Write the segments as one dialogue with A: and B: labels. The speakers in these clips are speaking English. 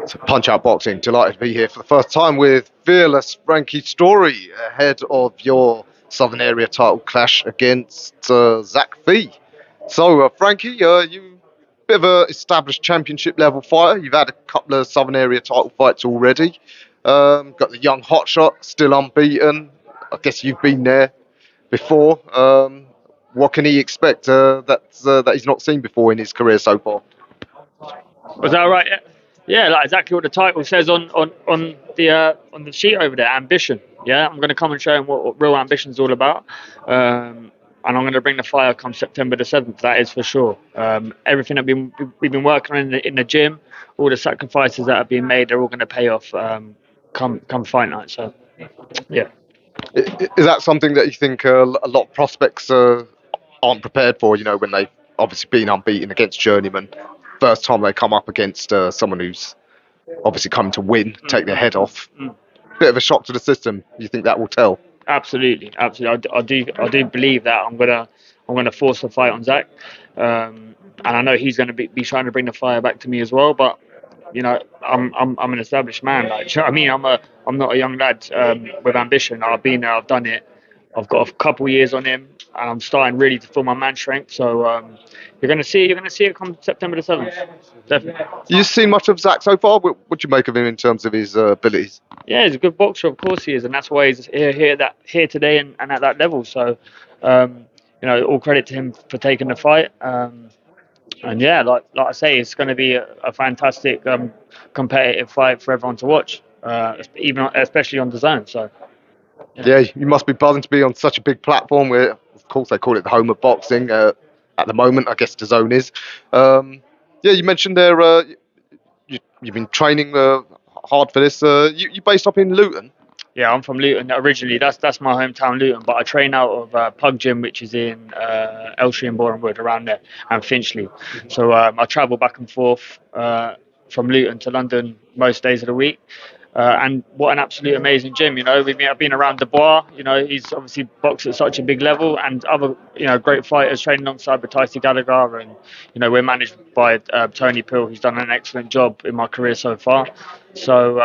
A: So Punch Out Boxing, delighted to be here for the first time with fearless Frankie Storey ahead of your Southern Area title clash against Zach PHEE. So Frankie, you bit of a established championship level fighter. You've had a couple of Southern Area title fights already. Got the young hotshot, still unbeaten. I guess you've been there before. What can he expect that he's not seen before in his career so far?
B: Was that right? Yeah, yeah, like exactly what the title says on the sheet over there. Ambition. Yeah, I'm going to come and show him what real ambition is all about. And I'm going to bring the fire come September the 7th. That is for sure. Everything that we've been working on in the gym, all the sacrifices that have been made, they're all going to pay off come fight night. So yeah.
A: Is that something that you think a lot of prospects aren't prepared for? You know, when they've obviously been unbeaten against journeyman, first time they come up against someone who's obviously come to win, take their head off. Bit of a shock to the system. You think that will tell?
B: Absolutely, absolutely. I do believe that I'm gonna force the fight on Zach, and I know he's gonna be trying to bring the fire back to me as well. But I'm an established man. Like, do you know what I mean? I'm not a young lad with ambition. I've been there, I've done it. I've got a couple of years on him, and I'm starting really to feel my man strength. So you're gonna see it come September the 7th. Definitely.
A: You seen much of Zach so far? What do you make of him in terms of his abilities?
B: Yeah, he's a good boxer, of course he is, and that's why he's here today and at that level. So, all credit to him for taking the fight. And yeah, like I say, it's going to be a fantastic competitive fight for everyone to watch, even especially on the zone. So
A: Yeah, you must be buzzing to be on such a big platform where, of course, they call it the home of boxing at the moment. I guess the zone is. Yeah, you mentioned there you've been training hard for this. You based up in Luton.
B: yeah, I'm from Luton originally. That's my hometown, Luton. But I train out of Pug Gym, which is in Elstree and Borehamwood, around there, and Finchley. So I travel back and forth from Luton to London most days of the week. And what an absolute amazing gym! I've been around Dubois. He's obviously boxed at such a big level, and other great fighters training alongside Bataisi Gallagher, and we're managed by Tony Pill, who's done an excellent job in my career so far. So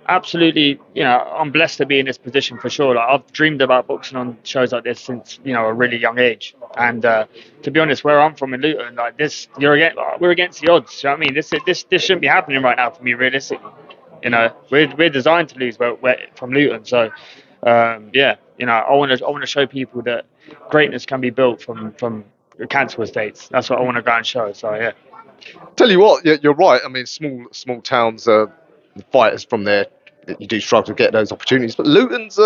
B: absolutely, I'm blessed to be in this position for sure. Like, I've dreamed about boxing on shows like this since a really young age. And to be honest, where I'm from in Luton, like this, we're against the odds. You know what I mean? This shouldn't be happening right now for me, realistically. We're designed to lose. We're from Luton, so yeah. I want to show people that greatness can be built from cancer estates. That's what I want to go and show. So yeah.
A: Tell you what, you're right. I mean, small towns, the fighters from there, you do struggle to get those opportunities. But Luton's,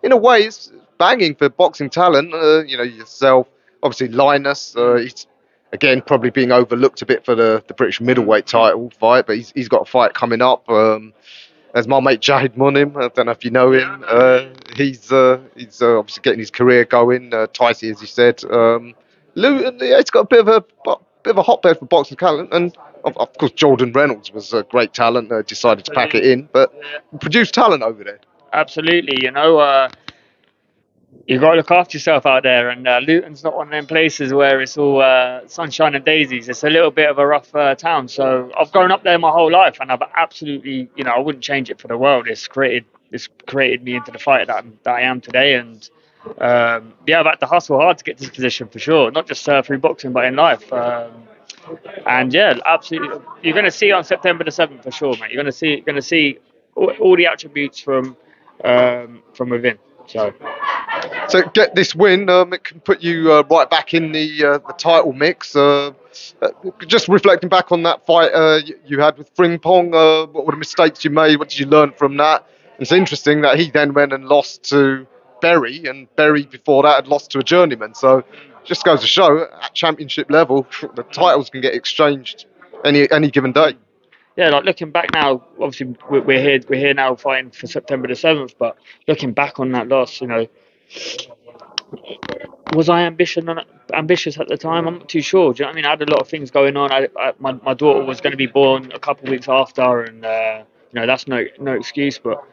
A: in a way, is banging for boxing talent. Yourself, obviously Linus. He's again probably being overlooked a bit for the British middleweight title fight, but he's got a fight coming up. There's my mate Jahid Munim. I don't know if you know him. He's obviously getting his career going. Ticey, as you said. Luton, yeah, it's got a bit of a hotbed for boxing talent, and of course Jordan Reynolds was a great talent. Decided to pack it in, but produced talent over there.
B: Absolutely. You got to look after yourself out there, and Luton's not one of them places where it's all sunshine and daisies. It's a little bit of a rough town. So I've grown up there my whole life, and I've absolutely, I wouldn't change it for the world. It's created me into the fighter that I am today, and yeah, I've had to hustle hard to get to this position for sure. Not just through boxing, but in life. And yeah, absolutely, you're going to see on September the 7th for sure, mate. You're going to see all the attributes from within.
A: So get this win, it can put you right back in the title mix. Just reflecting back on that fight you had with Frimpong, what were the mistakes you made? What did you learn from that? It's interesting that he then went and lost to Berry, and Berry before that had lost to a journeyman. So just goes to show at championship level, the titles can get exchanged any given day.
B: Yeah, like looking back now, obviously we're here now fighting for September the 7th. But looking back on that loss, was I ambitious at the time? I'm not too sure. Do you know what I mean? I had a lot of things going on. My daughter was going to be born a couple of weeks after, and that's no excuse. But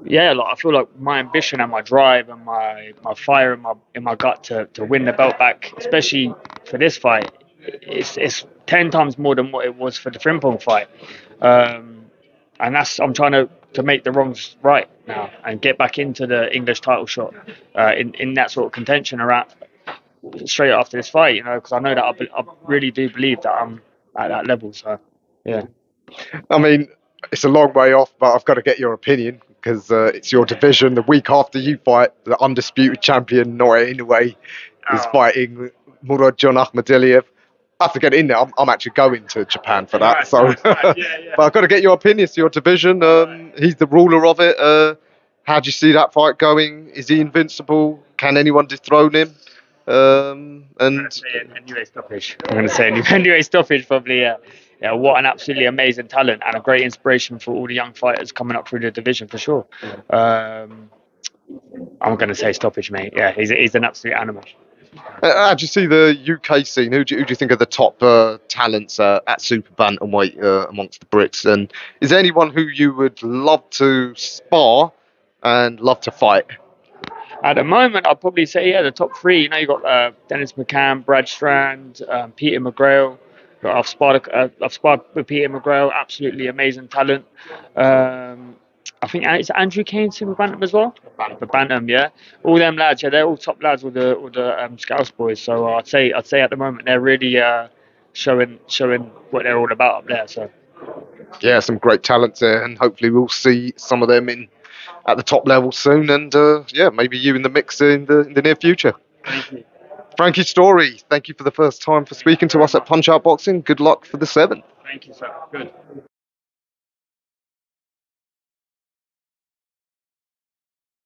B: yeah, like I feel like my ambition and my drive and my fire in my gut to win the belt back, especially for this fight, it's 10 times more than what it was for the Frimpong fight. Um, and I'm trying to make the wrongs right now and get back into the English title shot in that sort of contention around straight after this fight, because I know that I really do believe that I'm at that level. So, yeah.
A: I mean, it's a long way off, but I've got to get your opinion because it's your division. The week after you fight, the undisputed champion Noe Inoue is
B: Oh,
A: fighting Murad John Ahmadiliev. I have to get in there. I'm actually going to Japan for that.
B: nice,
A: So,
B: nice, nice. Yeah, yeah.
A: but I've got to get your opinion. It's your division. He's the ruler of it. How do you see that fight going? Is he invincible? Can anyone dethrone him? And
B: Anyway stoppage. I'm going to say anyway stoppage probably. Yeah. Yeah, what an absolutely amazing talent and a great inspiration for all the young fighters coming up through the division for sure. I'm going to say stoppage, mate. Yeah, he's an absolute animal.
A: how do you see the UK scene? Who do you think are the top talents at super bantamweight amongst the Brits? And is there anyone who you would love to spar and love to fight?
B: At the moment, I'd probably say the top three. You've got Dennis McCann, Brad Strand, Peter McGrail. I've sparred with Peter McGrail, absolutely amazing talent. I think it's Andrew Kane Super Bantam as well. The Bantam, yeah. All them lads, yeah, they're all top lads with the Scouse boys. So I'd say at the moment they're really showing what they're all about up there. So
A: Yeah, some great talents there, and hopefully we'll see some of them in at the top level soon. And yeah, maybe you in the mix in the near future.
B: thank you.
A: Frankie Storey, thank you for the first time for speaking to us at Punch Out Boxing. Good luck for the 7th.
B: Thank you, sir. Good.